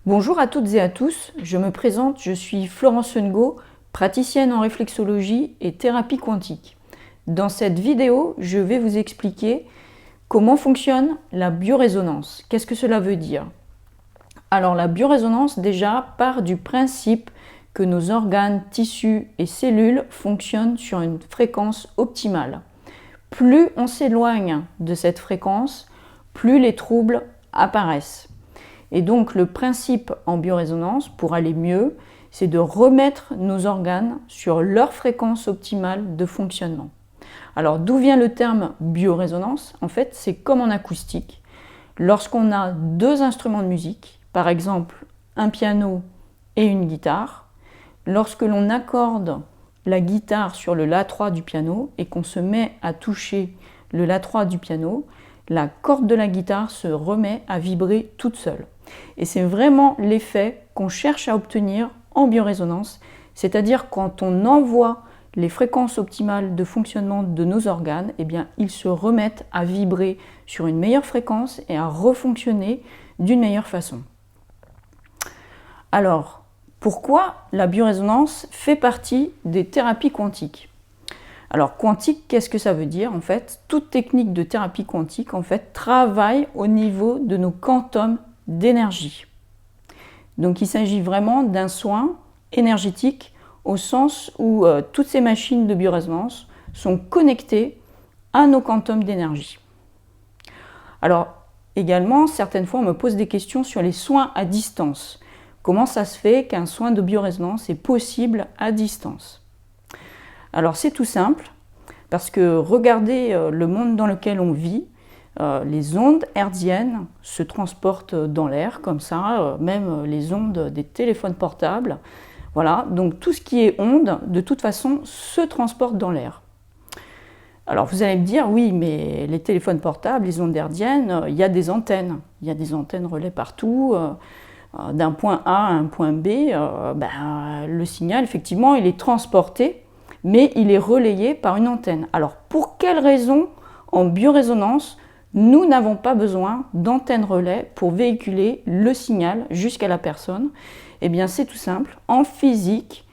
Bonjour à toutes et à tous, je me présente, je suis Florence Ngo, praticienne en réflexologie et thérapie quantique. Dans cette vidéo, je vais vous expliquer comment fonctionne la biorésonance. Qu'est-ce que cela veut dire? Alors la biorésonance déjà part du principe que nos organes, tissus et cellules fonctionnent sur une fréquence optimale. Plus on s'éloigne de cette fréquence, plus les troubles apparaissent. Et donc le principe en biorésonance, pour aller mieux, c'est de remettre nos organes sur leur fréquence optimale de fonctionnement. Alors d'où vient le terme biorésonance? En fait, c'est comme en acoustique. Lorsqu'on a deux instruments de musique, par exemple un piano et une guitare, lorsque l'on accorde la guitare sur le La3 du piano et qu'on se met à toucher le La3 du piano, la corde de la guitare se remet à vibrer toute seule. Et c'est vraiment l'effet qu'on cherche à obtenir en biorésonance, c'est-à-dire quand on envoie les fréquences optimales de fonctionnement de nos organes, eh bien, ils se remettent à vibrer sur une meilleure fréquence et à refonctionner d'une meilleure façon. Alors, pourquoi la biorésonance fait partie des thérapies quantiques? Alors, quantique, qu'est-ce que ça veut dire? En fait, toute technique de thérapie quantique travaille au niveau de nos quantums d'énergie. Donc, il s'agit vraiment d'un soin énergétique au sens où toutes ces machines de biorésonance sont connectées à nos quantums d'énergie. Alors, également, certaines fois, on me pose des questions sur les soins à distance. Comment ça se fait qu'un soin de biorésonance est possible à distance? Alors, c'est tout simple, parce que regardez le monde dans lequel on vit, les ondes hertziennes se transportent dans l'air, comme ça, même les ondes des téléphones portables. Voilà, donc tout ce qui est ondes, de toute façon, se transporte dans l'air. Alors vous allez me dire, oui, mais les téléphones portables, les ondes hertziennes, il y a des antennes. Il y a des antennes relais partout. D'un point A à un point B, le signal, effectivement, il est transporté, mais il est relayé par une antenne. Alors pour quelle raison, en biorésonance, nous n'avons pas besoin d'antenne relais pour véhiculer le signal jusqu'à la personne? Eh bien, c'est tout simple. En physique,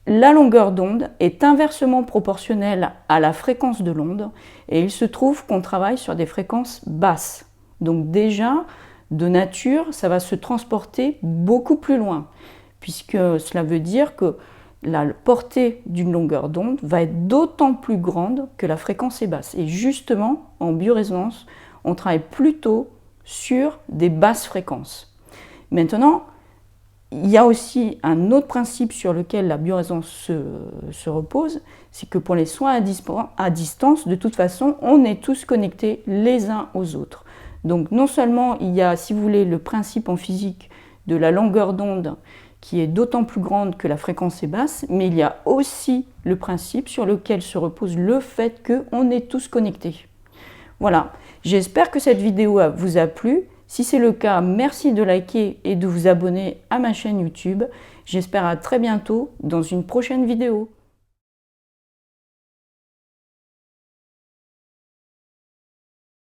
la longueur d'onde est inversement proportionnelle à la fréquence de l'onde et il se trouve qu'on travaille sur des fréquences basses. Donc déjà, de nature, ça va se transporter beaucoup plus loin, puisque cela veut dire que la portée d'une longueur d'onde va être d'autant plus grande que la fréquence est basse. Et justement, en biorésonance, on travaille plutôt sur des basses fréquences. Maintenant, il y a aussi un autre principe sur lequel la biorésonance se repose, c'est que pour les soins à distance, de toute façon, on est tous connectés les uns aux autres. Donc non seulement il y a, si vous voulez, le principe en physique de la longueur d'onde qui est d'autant plus grande que la fréquence est basse, mais il y a aussi le principe sur lequel se repose le fait qu'on est tous connectés. Voilà, j'espère que cette vidéo vous a plu. Si c'est le cas, merci de liker et de vous abonner à ma chaîne YouTube. J'espère à très bientôt dans une prochaine vidéo.